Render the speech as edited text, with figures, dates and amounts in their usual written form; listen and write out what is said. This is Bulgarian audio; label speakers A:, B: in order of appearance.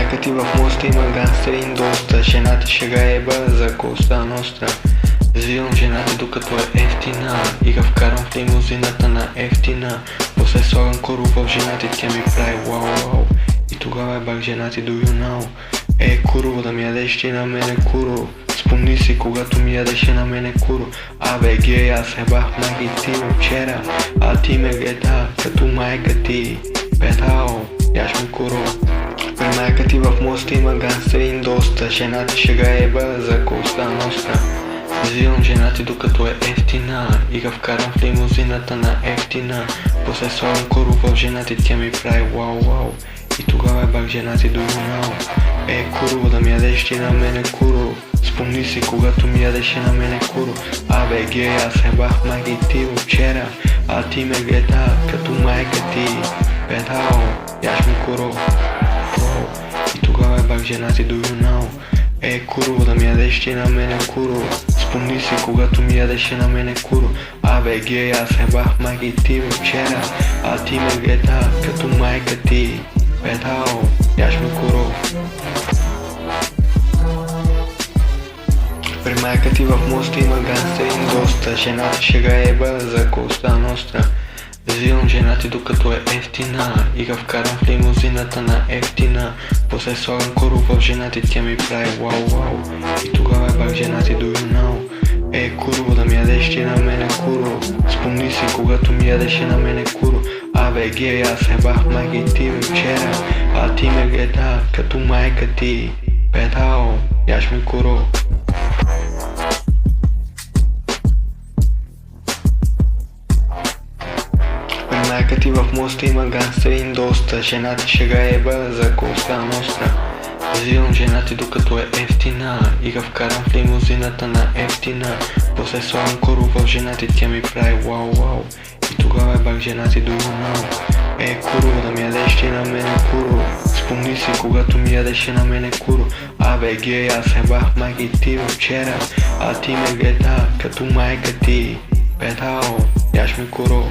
A: Майка ти в моста има гангстери доста. Жена ти шега еба за коста ностра. Развивам жена ти докато е ефтина и га вкарам в лимузината на ефтина. После слагам кору в жена ти, тя ми прави вау вау. И тогава бах жена ти до юнал. Куро, да ми ядеш ти на мене куро. Спомни си когато ми ядеше на мене куро. Абе гей, аз ебах майки ти вчера, а ти ме гледа като майка ти. Петао, яш ми куро. При майка ти в моста има гангстери доста. Жена ти шега еба за коста ностра. Развивам жена ти докато е ефтина и га вкарам в лимузината на ефтина. После слагам кору в жена ти, тя ми прави вау вау. И тогава бах жена ти до юнал. Куро, да ми ядеш ти на мене куро. Спомни си когато ми ядеше на мене куро. Абе гей, аз ебах майки ти вчера, а ти ме гледа като майка ти. Петао, яш ми куро. И тогава бах жена ти до юнал. Куро, да ми ядеш ти на мене куро. Спомни си когато ми ядеше на мене куро. Абе гей, аз ебах майки ти вчера, а ти ме гледа като майка ти. Петао, яш ми куро. При майка ти в моста има гангстери доста. Жена ти шега еба за коста ностра. Развивам жена ти докато е ефтина и га вкарам в лимузината на ефтина. После слагам кору в жена ти, тя ми прави вау вау. И тогава бах жена ти до юнал. Куро, да ми ядеш ти на мене куро. Спомни си когато ми ядеше на мене куро. Абе гей, аз ебах майки ти вчера, а ти ме гледа като майка ти. Петао, яш ми куро. При майка ти в моста има гангстери доста. Жена ти шега еба за коста ностра. Развивам жена ти докато е ефтина и га вкарам в лимузината на ефтина. После слагам кору в жена ти, тя ми прави вау вау. И тогава бах жена ти до юнал. Куро, да ми ядеш ти на мене куро. Спомни си когато ми ядеше на мене куро. Абе гей, аз ебах майки ти вчера, а ти ме гледа като майка ти. Петао, яш ми куро.